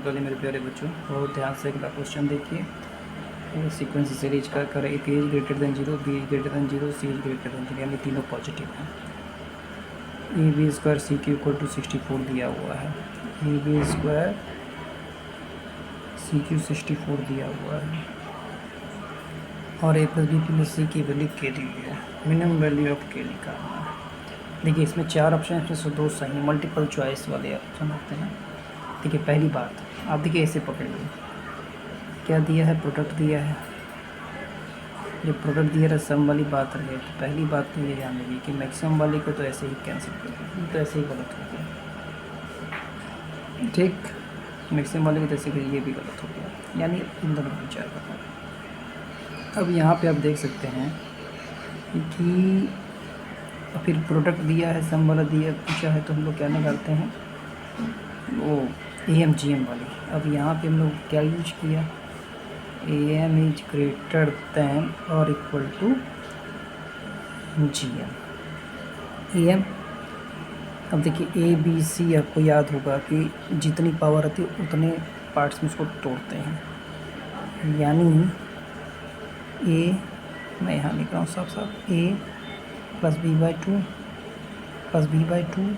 चलिए मेरे प्यारे बच्चों, बहुत ध्यान से अगला क्वेश्चन देखिए। सीक्वेंस सीरीज का कर A is greater than 0, B is greater than 0, C is greater than 0, यानी तीनों पॉजिटिव हैं। A B square C cube equal to 64 दिया हुआ है। A B square C cube 64 दिया हुआ है और A plus B plus C की वैल्यू के दी हुई है। मिनिमम वैल्यू ऑफ के निकालना है। देखिए इसमें 4 ऑप्शन है, इसमें से 2 सही, मल्टीपल चॉइस वाले ऑप्शन होते हैं। देखिए पहली बात आप देखिए ऐसे पकड़िए, क्या दिया है, प्रोडक्ट दिया है। जो प्रोडक्ट दिया है सम वाली बात रहे तो पहली बात तो ये ध्यान रखिए कि मैक्सिमम वाले को तो ऐसे ही कैंसिल कर दें, तो ऐसे ही गलत हो गया। ठीक, मैक्सिमम वाले को तो ऐसे ये भी गलत हो गया, यानी इन दोनों को विचार करना। अब यहाँ पे आप देख सकते हैं कि फिर प्रोडक्ट दिया है, सम वाला दिया पूछा है, तो हम लोग क्या निकालते हैं, वो AMGM वाली। अब यहाँ पे हम लोग क्या यूज किया, AM इज ग्रेटर दैन और इक्वल टू GM। AM, अब देखिए ABC आपको याद होगा कि जितनी पावर आती है उतने पार्ट्स में उसको तोड़ते हैं, यानी A, मैं यहाँ लिख रहा हूँ साफ साफ, A plus B/2 plus B/2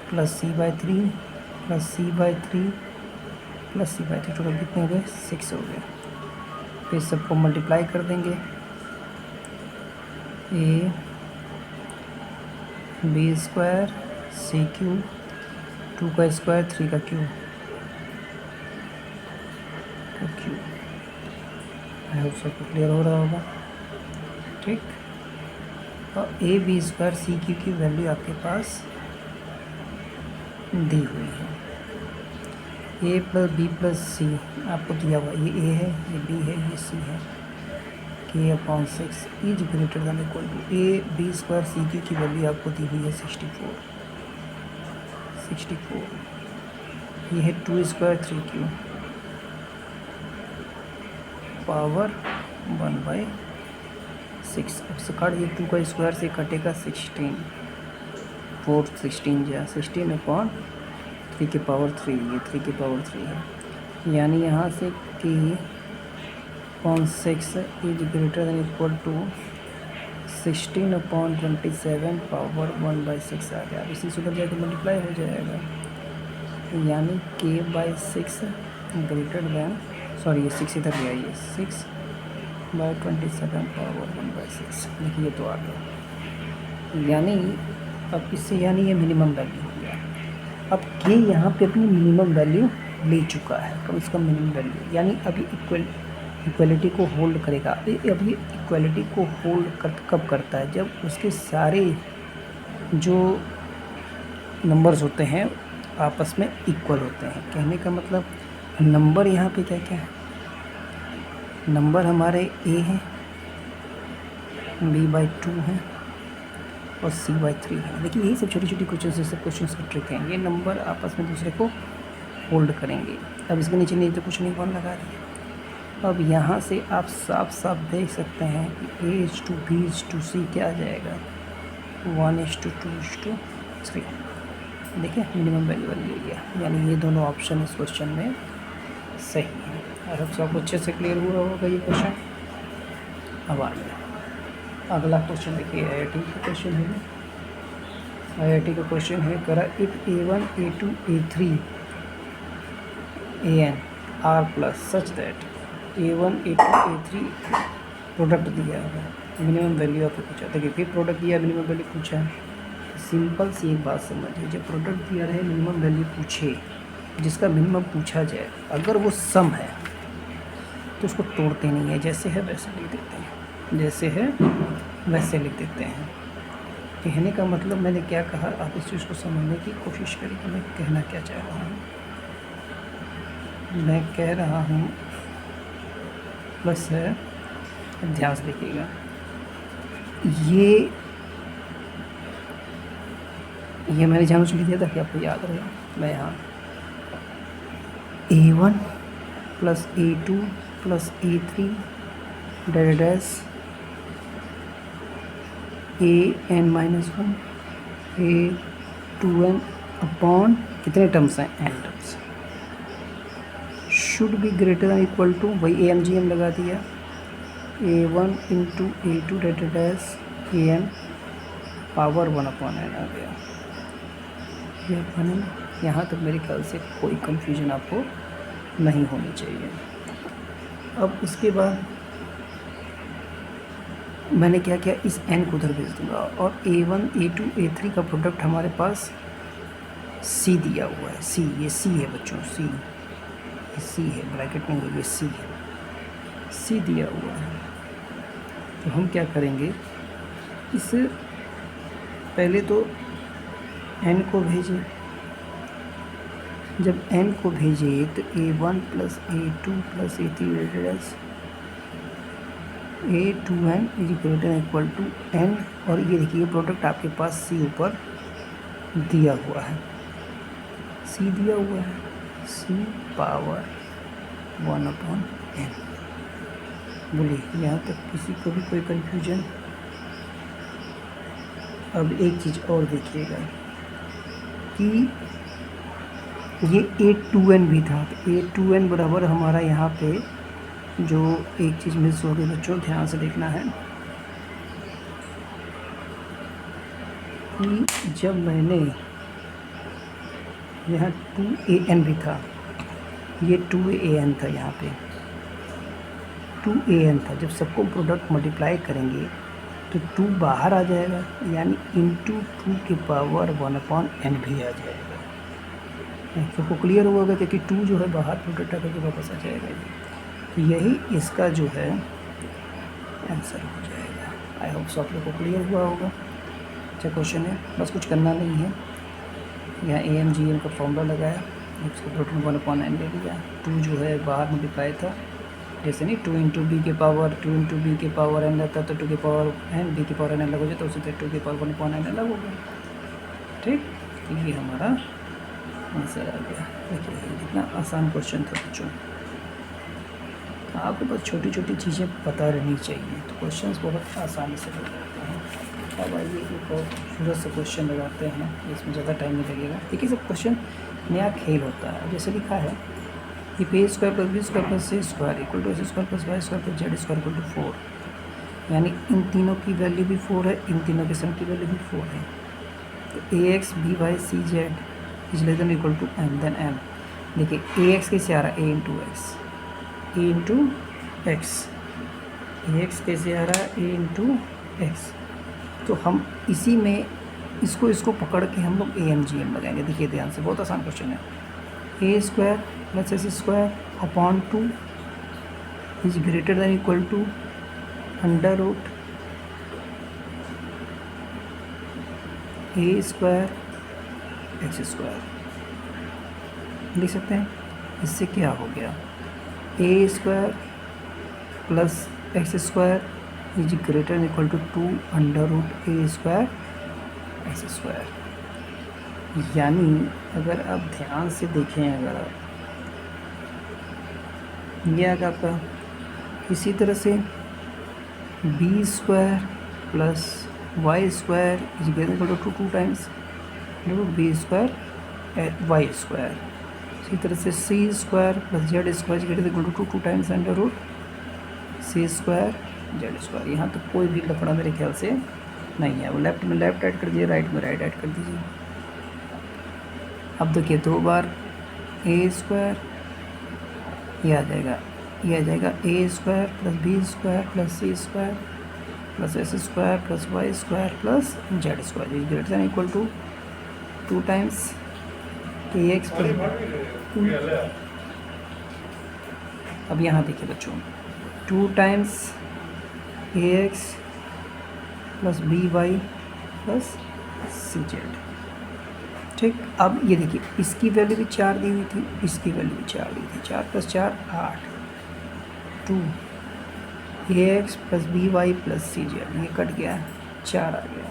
plus C/3 plus C/3 plus C/3, total कितने हो गए, 6 हो गए। फिर सबको मल्टीप्लाई कर देंगे, A B square C cube 2 का स्क्वायर 3 का क्यू आई होप सबको क्लियर हो रहा होगा। ठीक, और A B square C cube की वैल्यू आपके पास दी हुई है। A plus B plus C आपको दिया हुआ, ये A है, ये B है, ये C है। K/6 is greater than equal to A B square C cube की वैल्यू आपको दी हुई है 64। ये है 2 स्क्वायर 3Q पावर 1/6। अब से काट, ये 2 का स्क्वायर से कटेगा 16, 4 16 जा 16/3 की पावर 3, ये 3 की पावर 3 है, यानी यहाँ से K/6 is greater than equal to 16/27 power 1/6 आ गया। इसी से उधर जाकर मल्टीप्लाई हो जाएगा, यानी K/6 ग्रेटर दैन, सॉरी ये 6 इधर गया, ये 6/27 पावर 1/6, देखिए ये तो आ गया, यानी अब इससे यानी ये मिनिमम वैल्यू हो गया। अब K यहाँ पे अपनी मिनिमम वैल्यू ले चुका है, कम से कम मिनिमम वैल्यू, यानी अभी इक्वलिटी को होल्ड करेगा। अभी इक्वलिटी को होल्ड कब करता है, जब उसके सारे जो नंबर्स होते हैं आपस में इक्वल होते हैं। कहने का मतलब नंबर यहाँ पे क्या क्या है, नंबर हमारे A है, B/2 है और C/3 है। देखिए यही सब छोटी छोटी क्वेश्चन का ट्रिक है, ये नंबर आपस में दूसरे को होल्ड करेंगे। अब इसके नीचे नहीं तो कुछ नहीं, कौन लगा रही है। अब यहाँ से आप साफ साफ देख सकते हैं कि A/B/C क्या आ जाएगा, 1:2:3। देखिए मिनिमम वैल्यू बन गई है, यानी ये दोनों ऑप्शन इस क्वेश्चन में सही है। और अब सबको अच्छे से क्लियर हुआ होगा ये क्वेश्चन। अब आ गया अगला क्वेश्चन, देखिए IIT का क्वेश्चन है। IIT का क्वेश्चन है, करा if A1 A2 A3 AN are plus such that A1 A2 A3 product दिया है, मिनिमम वैल्यू आपको पूछा। देखिए फिर प्रोडक्ट दिया, मिनिमम वैल्यू पूछा है। सिंपल सी एक बात समझिए, जब प्रोडक्ट दिया रहे, मिनिमम वैल्यू पूछे, जिसका मिनिमम पूछा जाए, अगर वो सम है तो उसको तोड़ते नहीं है, जैसे है वैसे लिख देते हैं, जैसे है वैसे लिख देते हैं। कहने का मतलब मैंने क्या कहा, आप इस चीज़ को समझने की कोशिश करिए कि मैं कहना क्या चाह रहा हूँ। मैं कह रहा हूँ प्लस है, ध्यान से देखिएगा, ये मैंने जानबूझ के लिख दिया ताकि आपको याद रहे। मैं यहाँ A1 plus A2 plus A3 dash AN-1 A2n upon कितने टर्म्स हैं, n terms. Should be greater than equal to, वही AMGM लगा दिया, A1 into A2 rated as AN power 1/n आ गया। ये बने, यहाँ तक मेरे ख्याल से कोई कंफ्यूजन आपको नहीं होनी चाहिए। अब उसके बाद मैंने क्या किया, इस n को उधर भेज दूँगा और A1 A2 A3 का प्रोडक्ट हमारे पास C दिया हुआ है। C, ये C है बच्चों, C, ये C है, ब्रैकेट में ये C है, C दिया हुआ है। तो हम क्या करेंगे, इस पहले तो n को भेजें, जब n को भेजे तो A1 plus A2 plus A3 rated as A2n is greater equal to n, और ये देखिए प्रोडक्ट आपके पास C ऊपर दिया हुआ है, C दिया हुआ है, C पावर 1/n। बोलिए यहाँ तक किसी को भी कोई कन्फ्यूजन? अब एक चीज़ और देखिएगा कि ये A2n भी था, तो A2n बराबर हमारा यहाँ पे जो एक चीज़ मिस हो गई बच्चों, ध्यान से देखना है कि जब मैंने यहाँ 2AN भी था, ये 2AN था, यहाँ पे 2AN था। जब सबको प्रोडक्ट मल्टीप्लाई करेंगे तो 2 बाहर आ जाएगा, यानी इंटू 2 की पावर 1/n भी आ जाएगा। सबको क्लियर होगा क्योंकि 2 जो है बाहर प्रोडक्ट आकर के वापस आ जाएगा। तो यही इसका जो है आंसर हो जाएगा। आई होप सो आप लोग को क्लियर हुआ होगा। अच्छा क्वेश्चन है, बस कुछ करना नहीं है। यहाँ AMGM का फॉर्मूला लगाया, उसको प्रोडक्ट 1/n ले लिया। 2 जो है बाहर मल्टीप्लाई था, जैसे नहीं 2 इंटू बी के पावर 2 इंटू बी के पावर n रहता तो 2 के पावर n, बी के पावर n अलग हो जाता, उसी तरह 2 के पावर 1/n अलग हो गया। ठीक, तो ये हमारा आंसर आ गया। देखिए कितना आसान क्वेश्चन था बच्चों। आपके पास छोटी छोटी चीज़ें पता रहनी चाहिए तो क्वेश्चंस बहुत आसानी से हो जाते हैं। अब आइए एक और खूबसूरत से क्वेश्चन लगाते हैं, इसमें ज़्यादा टाइम नहीं लगेगा। देखिए सब क्वेश्चन नया खेल होता है। जैसे लिखा है कि A² plus B² plus C² equal to C² plus Y² plus Z² equal to 4, यानी इन तीनों की वैल्यू भी 4 है, इन तीनों के सम की वैल्यू भी 4 है। तो AX BY CZ is less than equal to M then M। देखिए AX कैसे आ रहा है, A into x, A into x, AX कैसे आ रहा है, A इंटू एक्स। तो हम इसी में इसको पकड़ के हम लोग AMGM लगाएंगे। देखिए ध्यान से, बहुत आसान क्वेश्चन है। A² plus S² upon 2 is greater than equal to under root A² X²। लिख सकते हैं, इससे क्या हो गया, A² plus X² is greater than equal to 2 under root A² X²। यानी अगर आप ध्यान से देखें, अगर आप ये आगे आपका इसी तरह से B² plus Y² is greater equal to 2 times root B² Y²। इसी तरह से C² plus Z² is greater equal to 2 times under root C² Z²। यहाँ तो कोई भी लफड़ा मेरे ख्याल से नहीं है। वो लेफ्ट में लेफ्ट ऐड कर दीजिए, राइट में राइट ऐड कर दीजिए। अब देखिए 2 बार A² ये आ जाएगा, ये आ जाएगा A² plus B² plus C² plus S² plus Y² plus Z² is greater than equal to 2 times AX plus. अब यहाँ देखिए बच्चों, 2 times AX plus BY plus CZ। ठीक, अब ये देखिए इसकी वैल्यू भी 4 दी हुई थी, इसकी वैल्यू भी 4 दी थी। 4 plus 4 8, 2 AX plus BY plus CZ, ये कट गया, 4 आ गया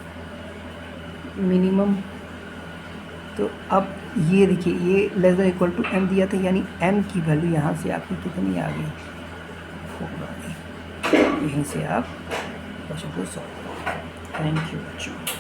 मिनिमम। तो अब ये देखिए ये less than equal to M दिया था, यानी M की वैल्यू यहाँ से आपकी कितनी आ गई, 4 आ गई। यहीं से आप क्वेश्चन को सॉल्व करें। थैंक यू बच्चों।